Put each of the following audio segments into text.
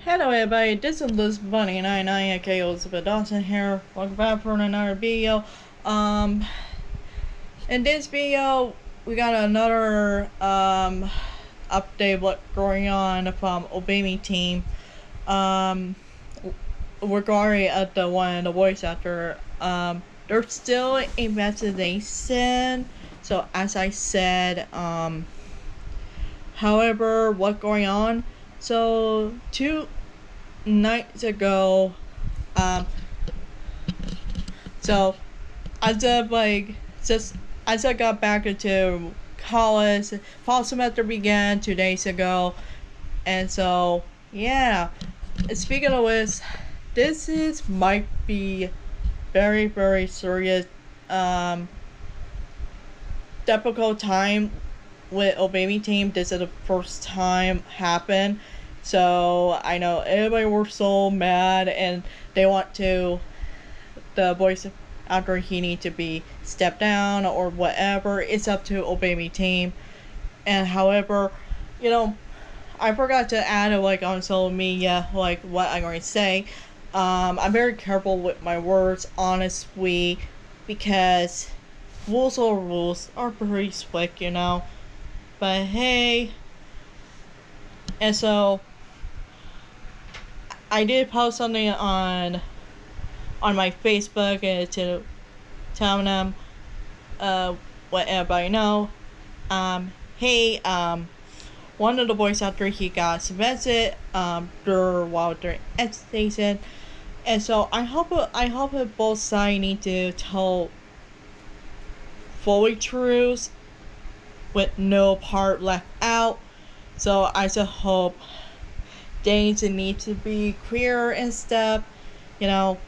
Hello everybody, this is Liz Bunny 99 aka Elizabeth Dawson here. Welcome back for another video. In this video we got another update what's going on from Obey Me team. Regarding the one the voice actor. There's still investigation. So as I said, however, what's going on? So 2 nights ago, so as of just as I got back into college, fall semester began 2 days ago, and so yeah. Speaking of which, this might be very serious, difficult time with Obey Me team. This is the first time happen, so I know everybody were so mad and they want to the voice actor he need to be stepped down or whatever. It's up to Obey Me team. And however, I forgot to add on social media what I'm going to say. I'm very careful with my words, honestly, because rules are pretty slick. But hey, and so I did post something on my Facebook to tell them what everybody know. Hey, one of the voice actors he got suspended while during education, and so I hope that both sides need to tell fully truths with no part left out. So I just hope things need to be clear and stuff, and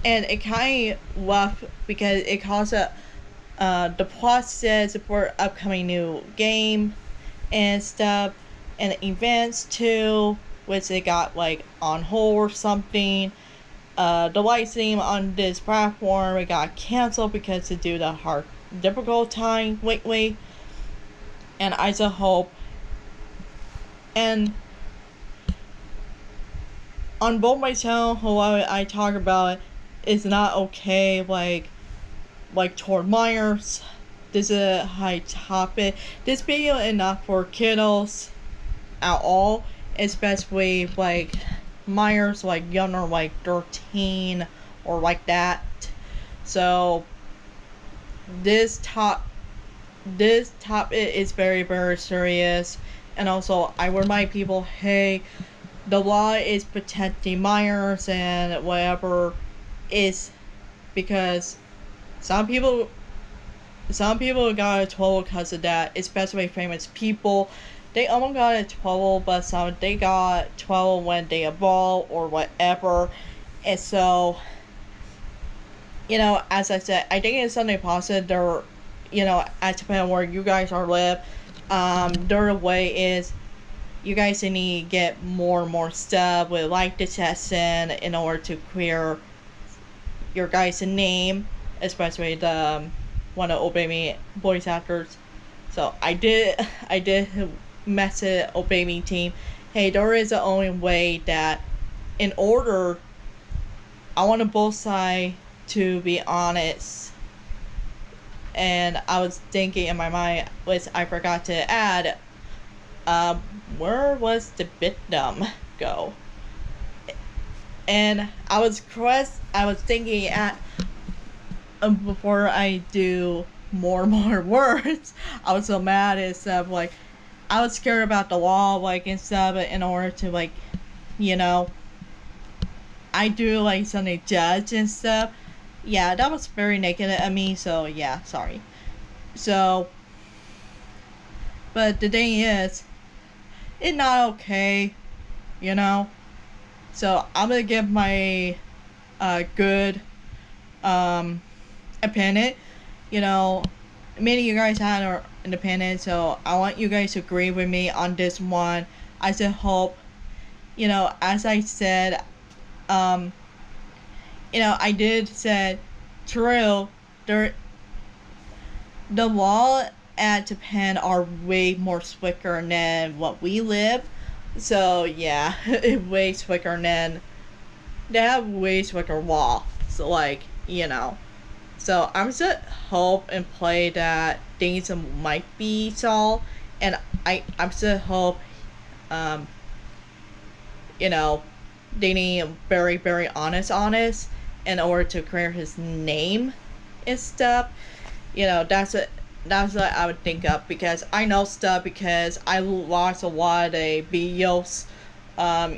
it kind of rough because it caused the process for upcoming new game and stuff and events too, which they got on hold or something. The live stream on this platform it got canceled because it due to hard difficult time lately, and I just hope and on both my channel how I talk about it is not okay toward minors. This is a high topic. This video is not for kiddos at all, especially minors younger 13 or that. So this topic is very serious, and also I remind people, hey, the law is protecting minors and whatever is because some people got a trouble because of that, especially famous people. They almost got a trouble, but some they got trouble when they evolve or whatever. And so, as I said, I think it's something positive. There, at Japan where you guys are live, their way is you guys need to get more and more stuff with detection in order to clear your guys' name, especially the one of Obey Me voice actors. So I did message Obey Me team, hey, there is the only way that in order I want both sides to be honest. And I was thinking in my mind, which I forgot to add, where was the victim go? And I was thinking at before I do more and more words, I was so mad and stuff. I was scared about the law, and stuff. In order to I do something judge and stuff. Yeah, that was very negative of me. So yeah, sorry. So, but the thing is, it's not okay, So I'm gonna give my good opinion. Many of you guys had an opinion, so I want you guys to agree with me on this one. I just hope, as I said, I did said true. The law at Japan are way more stricter than what we live. So yeah, way quicker than they have way quicker wall. So like, you know. So I'm just hope and pray that things might be solved, and I'm just hope, um, you know, they need very honest in order to clear his name and stuff. You know, that's what I would think of, because I know stuff because I watched a lot of the videos.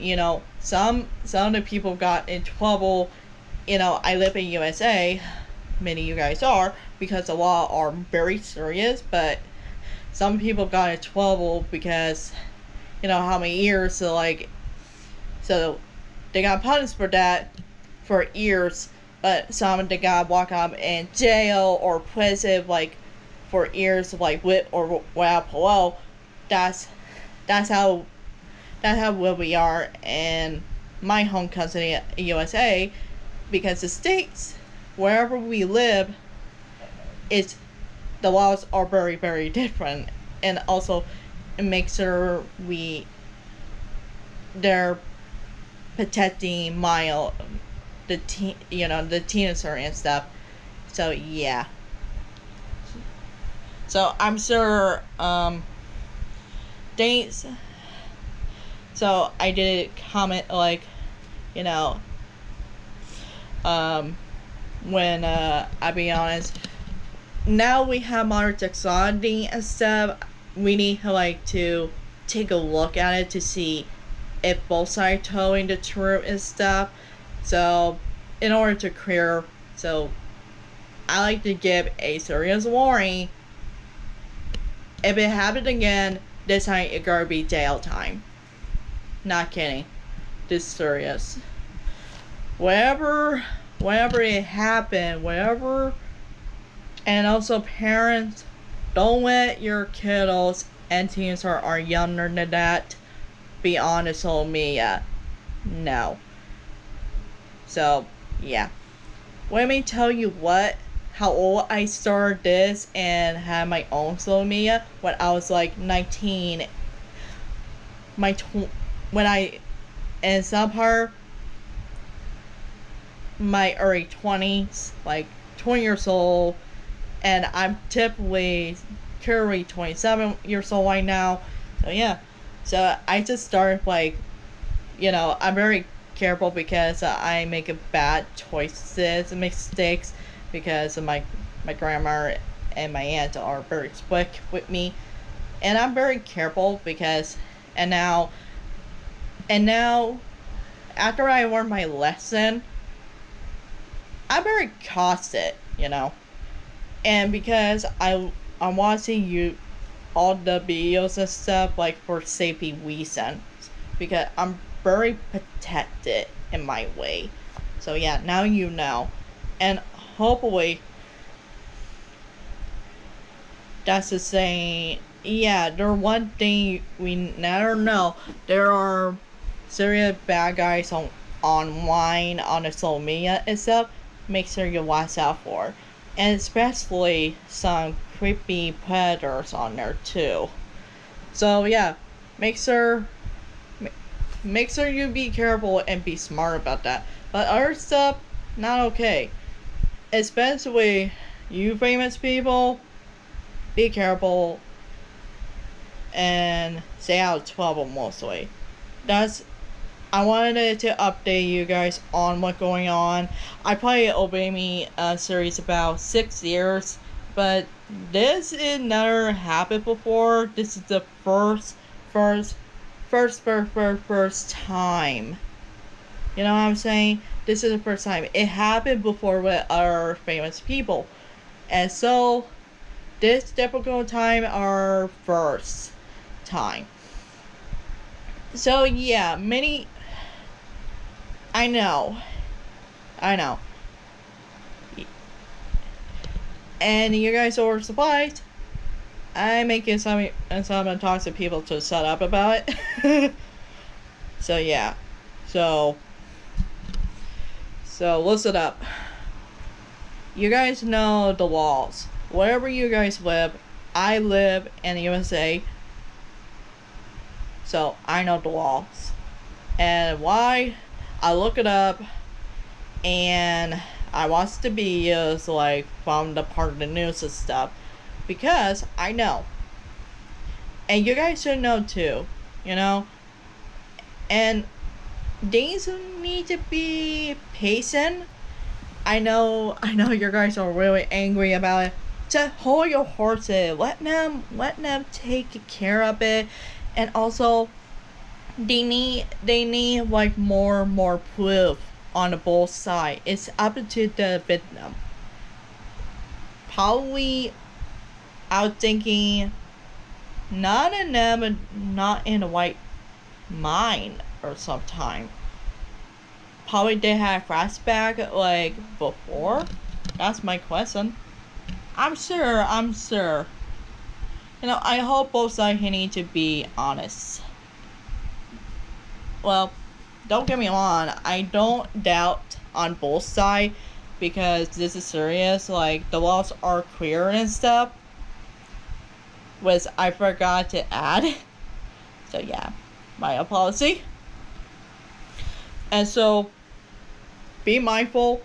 You know, some of the people got in trouble. You know, I live in USA. Many of you guys are, because the law are very serious, but some people got in trouble because, you know, how many years, so like, so they got punished for that for years, but some they got walk up in jail or prison like for years, like with or without parole. That's that's how that's how where we are in my home country, USA, because the states wherever we live, it's the laws are very different, and also it makes sure they're protecting my the teenager and stuff. So yeah. So I'm sure dates. So I did comment like, you know, when I be honest, now we have modern technology and stuff. We need to like to take a look at it to see if both sides telling the truth and stuff. So in order to clear, so I like to give a serious warning. If it happens again, this time it gotta be jail time. Not kidding. This serious. Wherever it happened, wherever, and also parents, don't let your kiddos and teens are younger than that be on the social media. No. So yeah. Let me tell you how old I started this and had my own social media when I was like 19. When I, in some part, my early 20s, like 20 years old, and I'm typically currently 27 years old right now. So yeah. So I just started like, you know, I'm very careful because I make bad choices and mistakes because of my grandma and my aunt are very strict with me, and I'm very careful because and now after I learned my lesson, I'm very cautious, you know, and because I'm watching you all the videos and stuff like for safety reasons, because I'm very protected in my way. So yeah, now you know, and hopefully that's the saying. Yeah, there one thing we never know. There are serious bad guys online on the social media and stuff. Make sure you watch out for, and especially some creepy predators on there too. So yeah, make sure you be careful and be smart about that. But other stuff, not okay. Especially you famous people, be careful and stay out of trouble mostly. I wanted to update you guys on what's going on. I played Obey Me series about 6 years, but this is never happened before. This is the first time. You know what I'm saying? This is the first time. It happened before with other famous people. And so, this typical time, our first time. So, yeah, I know. And you guys are surprised. I'm making some talks to people to shut up about it. So, yeah. So listen up. You guys know the laws. Wherever you guys live, I live in the USA. so I know the laws. And why? I look it up, and I watch the videos like from the part of the news and stuff, because I know. And you guys should know too, you know? And things need to be patient. I know you guys are really angry about it. Just hold your horses. Let them take care of it. And also they need like more proof on the both side. It's up to the victim. Probably out thinking not in them, not in the right mind or sometime. Probably they had flashback like before. That's my question. I'm sure. You know, I hope both sides need to be honest. Well, don't get me wrong, I don't doubt on both sides because this is serious. Like, the laws are clear and stuff, which I forgot to add. So, yeah, my apology. And so, be mindful.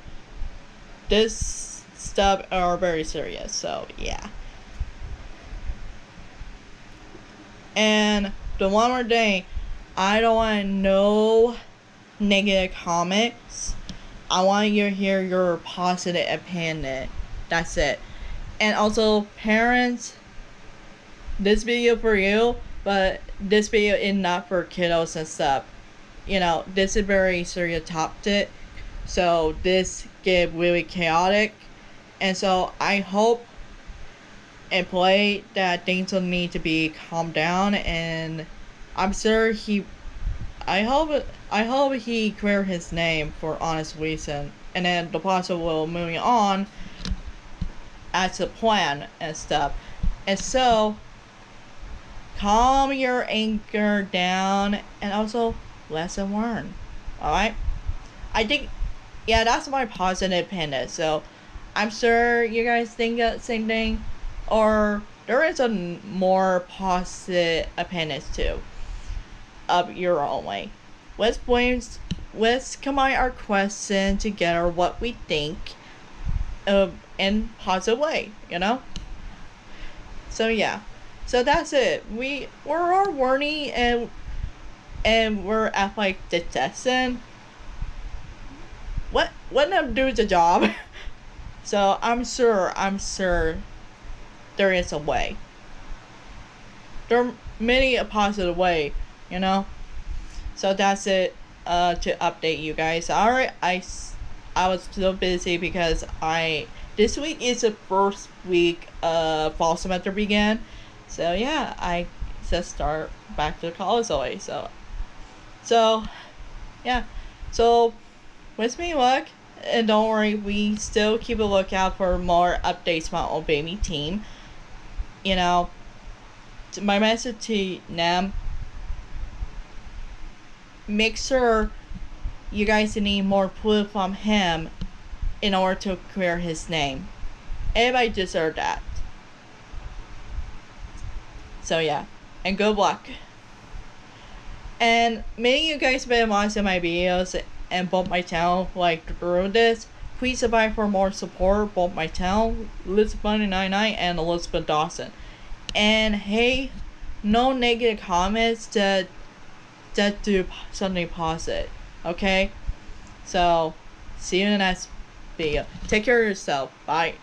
This stuff are very serious. So, yeah. And the one more thing, I don't want no negative comments. I want you to hear your positive opinion. That's it. And also, parents, this video for you, but this video is not for kiddos and stuff. You know, this is very serious topic, so this get really chaotic. And so I hope and pray that things will need to be calmed down, and I'm sure I hope he clear his name for honest reason, and then the process will moving on as a plan and stuff. And so calm your anger down, and also lesson learned. Alright? I think, yeah, that's my positive opinion. So I'm sure you guys think the same thing, or there is a more positive opinions too of your own way. Let's combine our question together, what we think in positive way, you know? So yeah. So that's it. We're all learning, and we're at like the testing. Let them do the job. So I'm sure there is a way. There are many a positive way, you know. So that's it. To update you guys. Alright, I was so busy because this week is the first week fall semester began. So yeah, I just start back to college already. So yeah. So wish me luck, and don't worry, we still keep a lookout for more updates from our baby team. You know, my message to them: make sure you guys need more proof from him in order to clear his name. Everybody deserves that. So yeah, and good luck. And many of you guys have been watching my videos and both my channel like through this. Please subscribe for more support, both my channel, Elizabeth99 and Elizabeth Dawson. And hey, no negative comments, just do something positive. Okay? So, see you in the next video. Take care of yourself. Bye.